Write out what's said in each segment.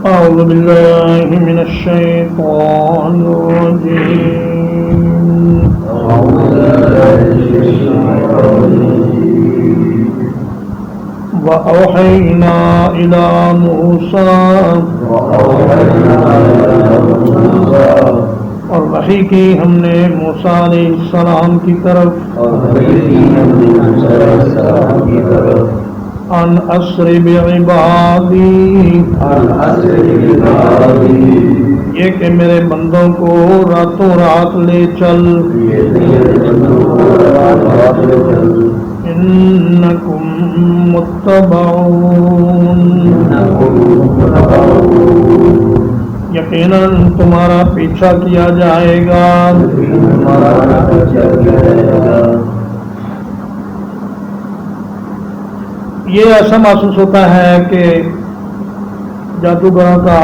أعوذ بالله من الشيطان الرجيم وأوحينا إلى موسى اور وحی کی ہم نے موسیٰ علیہ السلام کی طرف ان اسر بعبادی یہ کہ میرے بندوں کو راتوں رات لے چل انکم متبعون یقیناً تمہارا پیچھا کیا جائے گا. یہ ایسا محسوس ہوتا ہے کہ جادوگروں کا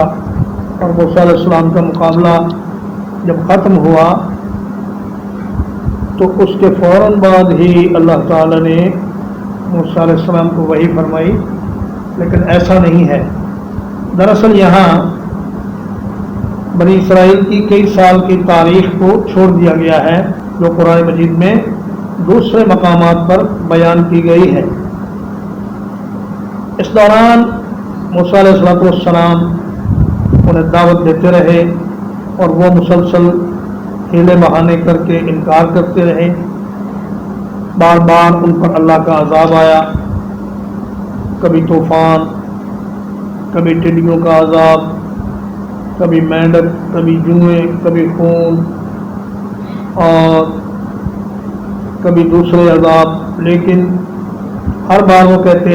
اور موسیٰ علیہ السلام کا مقابلہ جب ختم ہوا تو اس کے فوراً بعد ہی اللہ تعالی نے موسیٰ علیہ السلام کو وحی فرمائی، لیکن ایسا نہیں ہے. دراصل یہاں بنی اسرائیل کی کئی سال کی تاریخ کو چھوڑ دیا گیا ہے جو قرآن مجید میں دوسرے مقامات پر بیان کی گئی ہے. اس دوران موسیٰ علیہ السلام انہیں دعوت دیتے رہے اور وہ مسلسل ہیلے بہانے کر کے انکار کرتے رہے. بار بار ان پر اللہ کا عذاب آیا، کبھی طوفان، کبھی ٹڈیوں کا عذاب، کبھی مینڈک، کبھی جوئیں، کبھی خون اور کبھی دوسرے عذاب. لیکن ہر بار وہ کہتے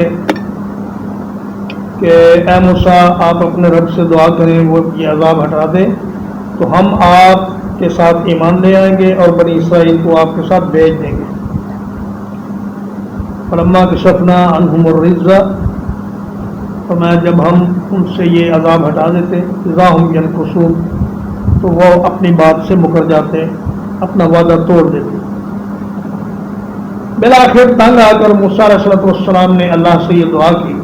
کہ اے موسیٰ آپ اپنے رب سے دعا کریں وہ یہ عذاب ہٹا دے تو ہم آپ کے ساتھ ایمان لے آئیں گے اور بنی اسرائیل کو آپ کے ساتھ بھیج دیں گے. فلما کشفنا عنہم الرجز، فرمایا جب ہم ان سے یہ عذاب ہٹا دیتے اذا ہم ینکثون تو وہ اپنی بات سے مکر جاتے، اپنا وعدہ توڑ دیتے. بالآخر تنگ آ کر موسیٰ علیہ السلام نے اللہ سے یہ دعا کی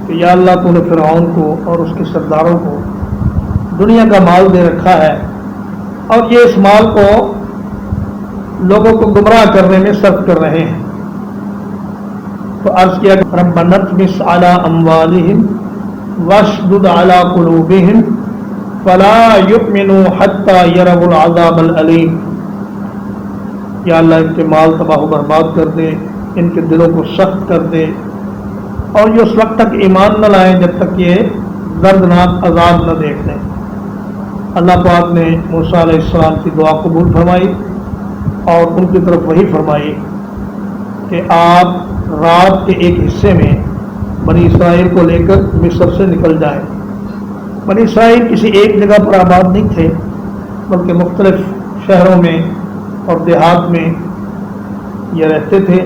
کہ یا اللہ تو نے فرعون کو اور اس کے سرداروں کو دنیا کا مال دے رکھا ہے اور یہ اس مال کو لوگوں کو گمراہ کرنے میں صرف کر رہے ہیں. تو عرض کیا کہ ربنا اطمس علی اموالہم واشدد علی قلوبہم فلا یؤمنوا حتی یروا العذاب العلیم. یا اللہ ان کے مال تباہ و برباد کر دے، ان کے دلوں کو سخت کر دے اور یہ اس وقت تک ایمان نہ لائیں جب تک یہ دردناک عذاب نہ دیکھ لیں. اللہ پاک نے موسیٰ علیہ السلام کی دعا قبول فرمائی اور ان کی طرف وحی فرمائی کہ آپ رات کے ایک حصے میں بنی اسرائیل کو لے کر مصر سے نکل جائیں. بنی اسرائیل کسی ایک جگہ پر آباد نہیں تھے بلکہ مختلف شہروں میں اور دیہات میں یہ رہتے تھے.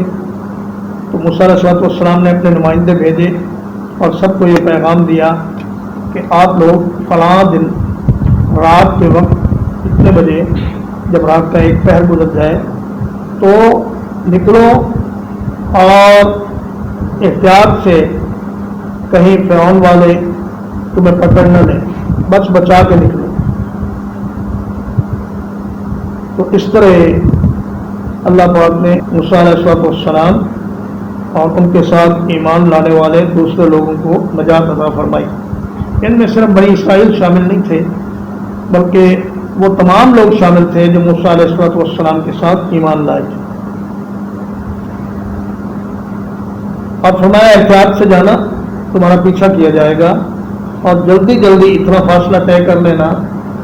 تو موسیٰ علیہ السلام نے اپنے نمائندے بھیجے اور سب کو یہ پیغام دیا کہ آپ لوگ فلاں دن رات کے وقت اتنے بجے جب رات کا ایک پہر گزر جائے تو نکلو اور احتیاط سے کہیں فرعون والے تمہیں پکڑ نہ لیں، بچ بچا کے نکلو. تو اس طرح اللہ پاک نے موسیٰ علیہ السلام اور ان کے ساتھ ایمان لانے والے دوسرے لوگوں کو نجات عطا فرمائی. ان میں صرف بنی اسرائیل شامل نہیں تھے بلکہ وہ تمام لوگ شامل تھے جو موسیٰ علیہ السلام کے ساتھ ایمان لائے تھے. اور فرمایا احتیاط سے جانا، تمہارا پیچھا کیا جائے گا اور جلدی جلدی اتنا فاصلہ طے کر لینا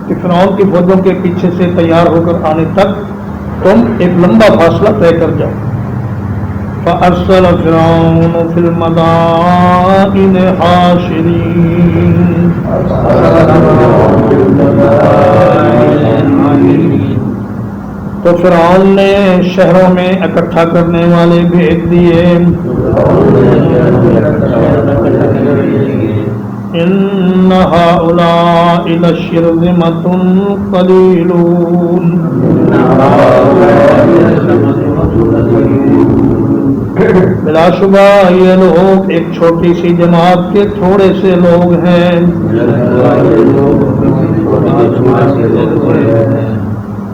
کہ فرعون کی فوجوں کے پیچھے سے تیار ہو کر آنے تک تم ایک لمبا فاصلہ طے کر جاؤ. فأرسل فرعون في المدائن حاشرين تو فرعون نے شہروں میں اکٹھا کرنے والے بھیج دیے. ان هؤلاء لشرذمة قليلون بلا شبہ یہ لوگ ایک چھوٹی سی جماعت کے تھوڑے سے لوگ ہیں،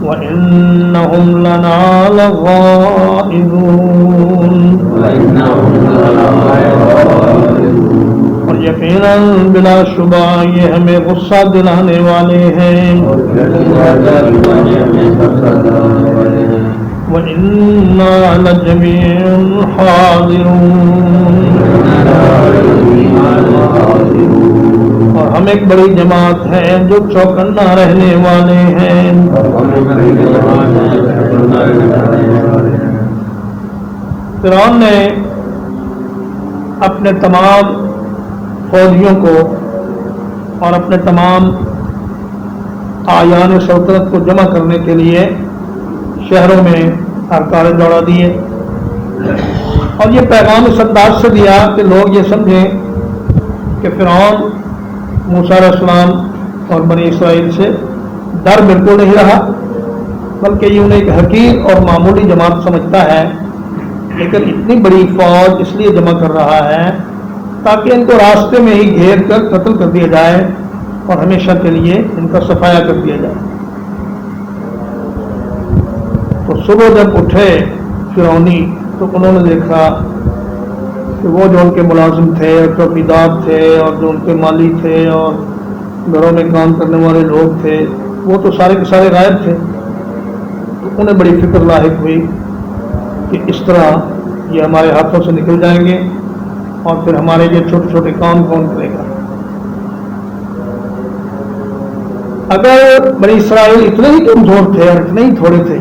وَإِنَّهُمْ لَنَا لَغَائِظُونَ، اور یقیناً بلا شبہ یہ ہمیں غصہ دلانے والے ہیں، وَإِنَّا لَجَمِيعٌ حَاضِرُونَ، اور ہم ایک بڑی جماعت ہیں جو چوکنا رہنے والے ہیں۔ فرعون نے اپنے تمام فوجیوں کو اور اپنے تمام آیان سلطنت کو جمع کرنے کے لیے شہروں میں ارکان دوڑا دیے، اور یہ پیغام اس انداز سے دیا کہ لوگ یہ سمجھیں کہ فرعون موسیٰ علیہ السلام اور بنی اسرائیل سے ڈر بالکل نہیں رہا، بلکہ یہ انہیں ایک حقیر اور معمولی جماعت سمجھتا ہے، لیکن اتنی بڑی فوج اس لیے جمع کر رہا ہے تاکہ ان کو راستے میں ہی گھیر کر قتل کر دیا جائے اور ہمیشہ کے لیے ان کا صفایا کر دیا جائے۔ تو صبح جب اٹھے فرعونی تو انہوں نے دیکھا کہ وہ جو ان کے ملازم تھے اور چوکیدار تھے اور جو ان کے مالی تھے اور گھروں میں کام کرنے والے لوگ تھے وہ تو سارے کے سارے غائب تھے۔ تو انہیں بڑی فکر لاحق ہوئی کہ اس طرح یہ ہمارے ہاتھوں سے نکل جائیں گے اور پھر ہمارے یہ چھوٹے چھوٹے کام کون کرے گا۔ اگر بنی اسرائیل اتنے ہی کمزور تھے اور اتنے ہی تھوڑے تھے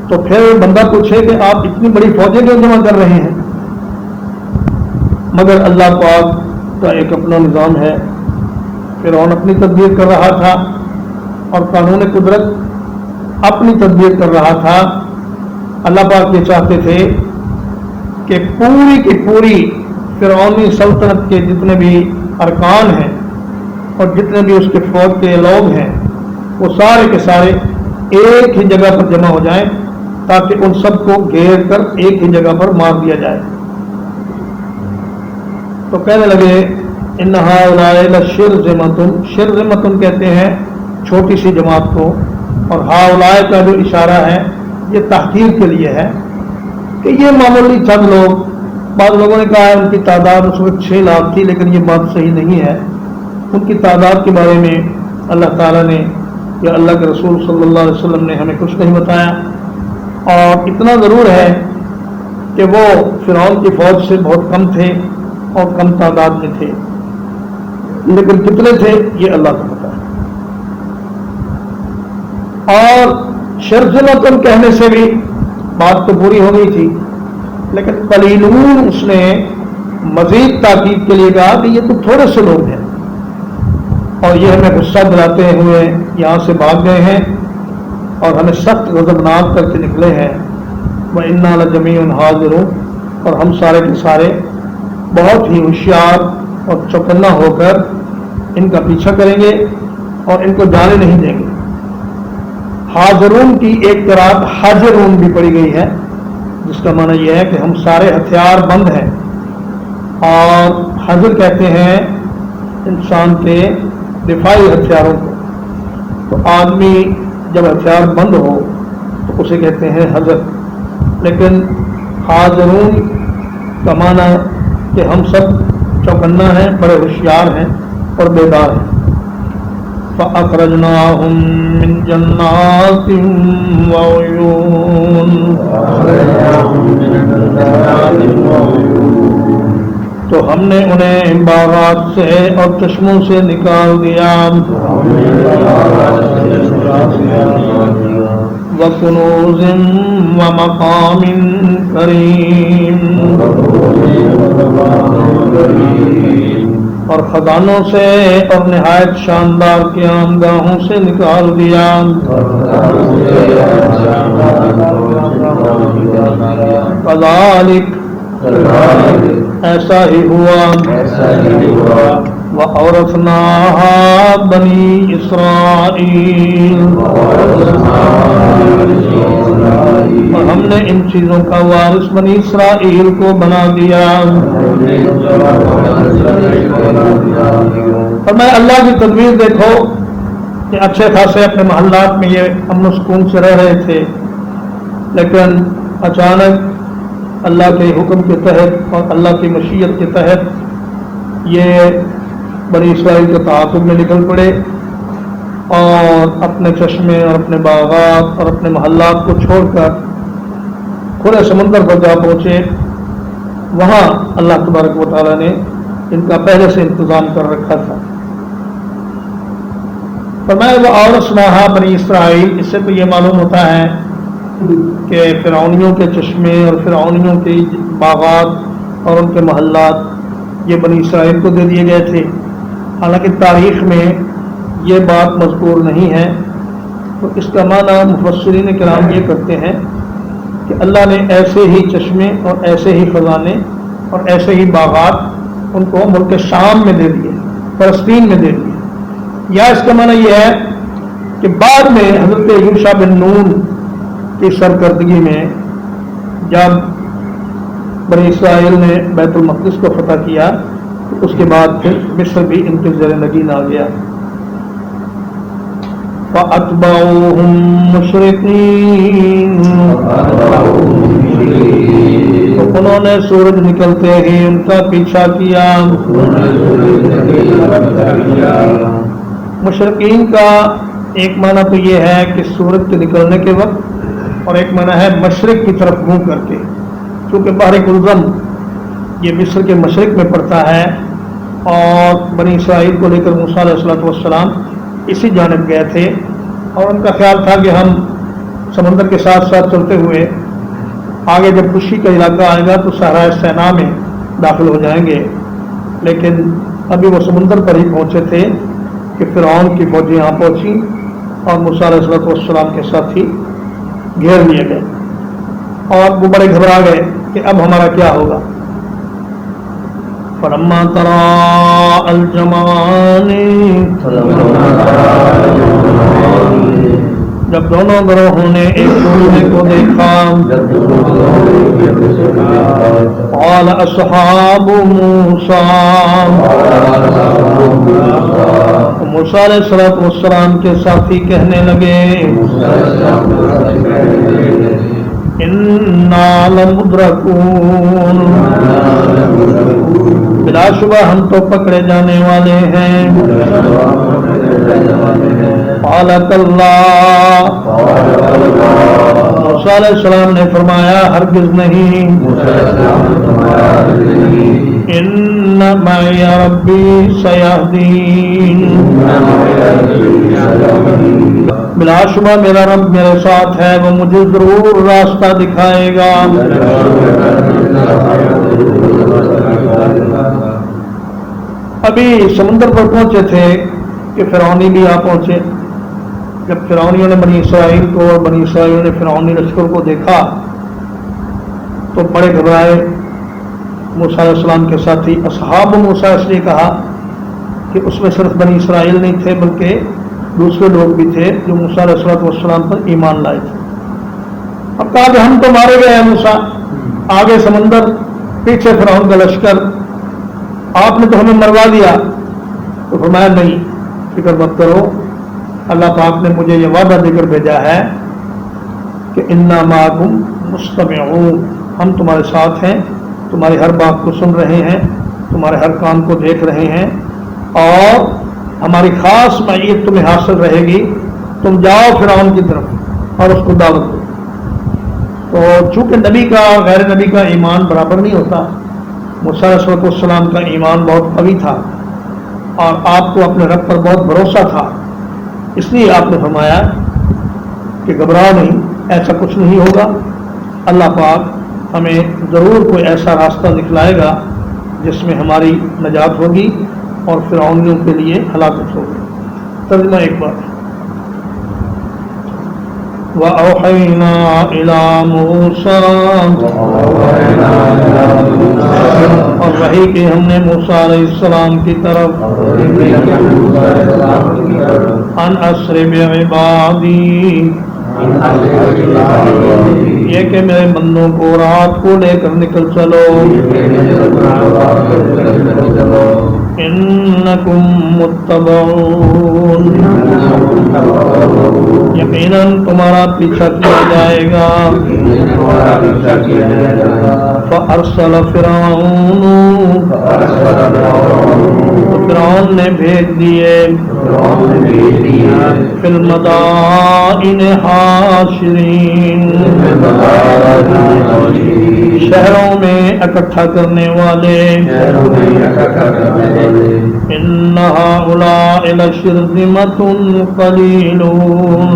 تو پھر بندہ پوچھے کہ آپ اتنی بڑی فوجیں کیوں جمع کر رہے ہیں؟ مگر اللہ پاک کا ایک اپنا نظام ہے۔ فرعون اپنی تدبیر کر رہا تھا اور قانون قدرت اپنی تدبیر کر رہا تھا۔ اللہ پاک یہ چاہتے تھے کہ پوری کی پوری فرعونی سلطنت کے جتنے بھی ارکان ہیں اور جتنے بھی اس کے فوج کے لوگ ہیں وہ سارے کے سارے ایک ہی جگہ پر جمع ہو جائیں تاکہ ان سب کو گھیر کر ایک ہی جگہ پر مار دیا جائے۔ تو کہنے لگے ان ہؤلاء لشرذمۃ، شرذمۃ کہتے ہیں چھوٹی سی جماعت کو، اور ہؤلاء کا جو اشارہ ہے یہ تحقیر کے لیے ہے کہ یہ معمولی چند لوگ۔ بعض لوگوں نے کہا ہے ان کی تعداد اس وقت 6 لاکھ تھی، لیکن یہ بات صحیح نہیں ہے۔ ان کی تعداد کے بارے میں اللہ تعالیٰ نے یا اللہ کے رسول صلی اللہ علیہ وسلم نے ہمیں کچھ نہیں بتایا، اور اتنا ضرور ہے کہ وہ فرعون کی فوج سے بہت کم تھے اور کم تعداد میں تھے، لیکن کتنے تھے یہ اللہ کو پتا ہے۔ اور شرذمۃ کہنے سے بھی بات تو پوری ہو گئی تھی، لیکن قلیلون اس نے مزید تاکید کے لیے کہا کہ یہ تو تھوڑے سے لوگ ہیں اور یہ ہمیں غصہ دلاتے ہوئے یہاں سے بھاگ گئے ہیں اور ہمیں سخت غضبناک کر کے نکلے ہیں۔ وَإِنَّا لَجَمِيعٌ حَاضِرُونَ، اور ہم سارے کے سارے بہت ہی ہوشیار اور چوکنا ہو کر ان کا پیچھا کریں گے اور ان کو جانے نہیں دیں گے۔ حاضرون کی ایک قرات حاضرون بھی پڑھی گئی ہے، جس کا معنی یہ ہے کہ ہم سارے ہتھیار بند ہیں، اور حاضر کہتے ہیں انسان کے دفاعی ہتھیاروں کو۔ تو آدمی جب ہتھیار بند ہو تو اسے کہتے ہیں حضر، لیکن حاضرون کا معنی کہ ہم سب چوکنا ہیں، بڑے ہوشیار ہیں اور بیدار ہیں۔ فَأَخْرَجْنَاهُمْ مِنْ جَنَّاتٍ وَعُيُونٍ، تو ہم نے انہیں باغات سے اور چشموں سے نکال دیا۔ وَكُنُوزٍ وَمَقَامٍ كَرِيمٍ، اور خزانوں سے اور نہایت شاندار قیام گاہوں سے نکال دیا۔ كَذَلِكَ، ایسا ہی ہوا، وَأَوْرَثْنَاهَا بَنِي إِسْرَائِيل، اور ہم نے ان چیزوں کا وارث بنی اسرائیل کو بنا دیا۔ اور میں اللہ کی تدبیر دیکھو کہ اچھے خاصے اپنے محلات میں یہ امن و سکون سے رہ رہے تھے، لیکن اچانک اللہ کے حکم کے تحت اور اللہ کی مشیت کے تحت یہ بنی اسرائیل کے تعاقب میں نکل پڑے اور اپنے چشمے اور اپنے باغات اور اپنے محلات کو چھوڑ کر کھلے سمندر پر جا پہنچے۔ وہاں اللہ تبارک و تعالیٰ نے ان کا پہلے سے انتظام کر رکھا تھا۔ فرمایا وَأَوْرَثْنَاهَا بنی اسرائیل، اس سے تو یہ معلوم ہوتا ہے کہ فرعونیوں کے چشمے اور فرعونیوں کے باغات اور ان کے محلات یہ بنی اسرائیل کو دے دیے گئے تھے، حالانکہ تاریخ میں یہ بات مذکور نہیں ہے۔ تو اس کا معنی مفسرین کرام یہ کرتے ہیں کہ اللہ نے ایسے ہی چشمے اور ایسے ہی خزانے اور ایسے ہی باغات ان کو ملک شام میں دے دیے، فلسطین میں دے دیے۔ یا اس کا معنی یہ ہے کہ بعد میں حضرت یوشع بن نون کی سرکردگی میں جب بنی اسرائیل نے بیت المقدس کو فتح کیا تو اس کے بعد پھر مصر بھی ان کے زیر نگین آ گیا۔ فَأَتْبَعُوهُمْ مُشْرِقِينَ، تو انہوں نے سورج نکلتے ہی ان کا پیچھا کیا۔ مشرقین کا ایک معنی تو یہ ہے کہ سورج کے نکلنے کے وقت، اور ایک معنی ہے مشرق کی طرف منہ کر کے، کیونکہ بحر کلزم یہ مصر کے مشرق میں پڑتا ہے اور بنی اسرائیل کو لے کر موسیٰ علیہ السلام اسی جانب گئے تھے، اور ان کا خیال تھا کہ ہم سمندر کے ساتھ ساتھ چلتے ہوئے آگے جب خشکی کا علاقہ آئے گا تو صحرائے سینا میں داخل ہو جائیں گے، لیکن ابھی وہ سمندر پر ہی پہنچے تھے کہ فرعون کی فوجیں یہاں پہنچی اور موسیٰ علیہ السلام کے ساتھ ہی گھیر لیے گئے، اور وہ بڑے گھبرا گئے کہ اب ہمارا کیا ہوگا۔ فلما تراءى الجمعان، جب دونوں گروہوں نے ایک دوسرے کو دیکھا، قال اصحاب موسیٰ علیہ السلام کے ساتھی کہنے لگے انا لمدرکون، بلا شبہ ہم تو پکڑے جانے والے ہیں۔ قال کلا، موسیٰ علیہ السلام نے فرمایا ہرگز نہیں، ان معی ربی سیہدین، بلا شبہ میرا رب میرے ساتھ ہے، وہ مجھے ضرور راستہ دکھائے گا۔ ابھی سمندر پر پہنچے تھے کہ فرعونی بھی آ پہنچے۔ جب فرعونیوں نے بنی اسرائیل کو اور بنی اسرائیل نے فرعونی لشکر کو دیکھا تو بڑے گھبرائے۔ موسیٰ علیہ السلام کے ساتھی اصحاب موسیٰ اس لیے کہا کہ اس میں صرف بنی اسرائیل نہیں تھے بلکہ دوسرے لوگ بھی تھے جو موسیٰ علیہ السلام پر ایمان لائے تھے۔ اب کہا کہ ہم تو مارے گئے ہیں موسیٰ، آگے سمندر، پیچھے فرعون کا لشکر، آپ نے تو ہمیں مروا دیا۔ تو فرمایا نہیں، فکر مت کرو، اللہ پاک نے مجھے یہ وعدہ دے کر بھیجا ہے کہ انا معکم مستمعون، ہم تمہارے ساتھ ہیں، تمہاری ہر بات کو سن رہے ہیں، تمہارے ہر کام کو دیکھ رہے ہیں، اور ہماری خاص معیت تمہیں حاصل رہے گی، تم جاؤ فرعون کی طرف اور اس کو دعوت دو۔ تو چونکہ نبی کا اور غیر نبی کا ایمان برابر نہیں ہوتا، موسیٰ علیہ السلام کا ایمان بہت قوی تھا اور آپ کو اپنے رب پر بہت بھروسہ تھا، اس لیے آپ نے فرمایا کہ گھبراؤ نہیں، ایسا کچھ نہیں ہوگا، اللہ پاک ہمیں ضرور کوئی ایسا راستہ دکھلائے گا جس میں ہماری نجات ہوگی اور فرعونیوں کے لیے ہلاکت ہوگی۔ ترجمہ ایک بار، وأوحينا إلى موسى اور وحی کی ہم نے موسیٰ علیہ السلام کی طرف ان اسر بعبادی یہ کہ میرے بندوں کو رات کو لے کر نکل چلو انکم متبعون یقیناً تمہارا پیچھا کیا جائے گا فارسل فرعون فرعون نے بھیج دیے فی المدائن حاشرین شہروں میں اکٹھا کرنے والے ان هؤلاء لشرذمة قلیلون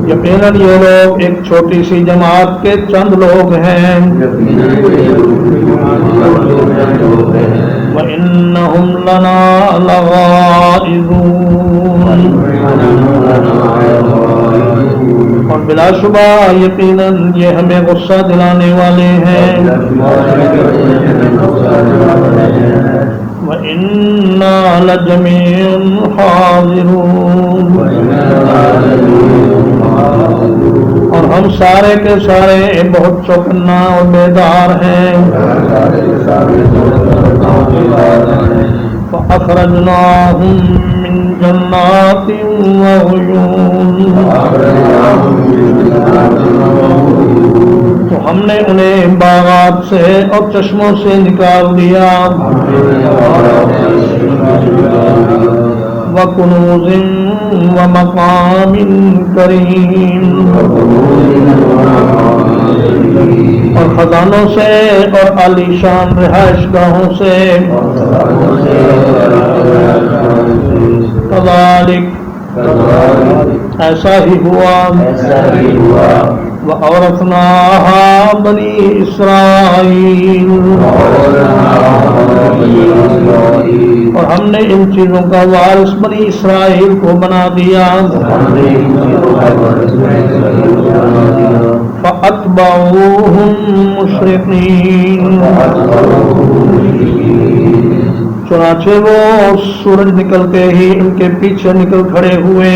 یقیناً یہ لوگ ایک چھوٹی سی جماعت کے چند لوگ ہیں وَإِنَّهُمْ لَنَا لَغَائِظُونَ اور بلا شبہ یقیناً یہ ہمیں غصہ دلانے والے ہیں وَإِنَّا لَجَمِيعٌ حَاضِرُونَ اور ہم سارے کے سارے بہت چوکنا اور بیدار ہیں فَأَخْرَجْنَاهُمْ مِنْ جَنَّاتٍ وَعُيُونٍ تو ہم نے انہیں باغات سے اور چشموں سے نکال دیا وَكُنُوزٍ وَمَقَامٍ كَرِيمٍ اور خزانوں سے اور عالی شان رہائش گاہوں سے کذالک ایسا ہی ہوا وَأَوْرَثْنَاهَا بَنِي إِسْرَائِيلَ اور ہم نے ان چیزوں کا وارث بنی اسرائیل کو بنا دیا فَأَتْبَعُوهُمْ مُشْرِقِينَ چنانچہ وہ سورج نکلتے ہی ان کے پیچھے نکل کھڑے ہوئے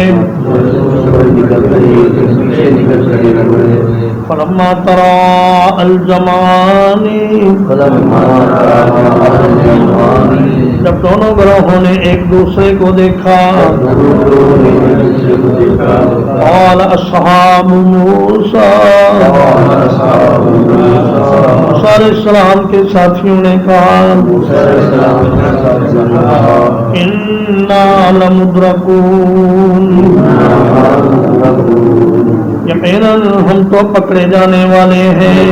فلما تراءى الجمعان جب دونوں گروہوں نے ایک دوسرے کو دیکھا قال اصحاب موسیٰ موسیٰ علیہ السلام کے ساتھیوں نے کہا انا لمدرکون یقیناً ہم تو پکڑے جانے والے ہیں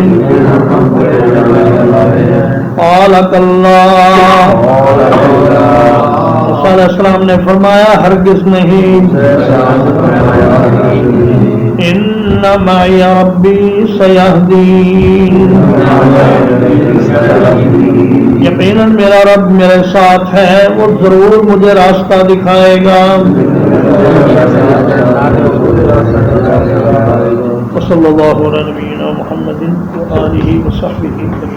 قال کلا موسیٰ علیہ السلام نے فرمایا ہرگز نہیں ان معی ربی سیہدین یقیناً میرا رب میرے ساتھ ہے وہ ضرور مجھے راستہ دکھائے گا وصلی اللہ علیہ نبینا محمد وآلہ وصحبہ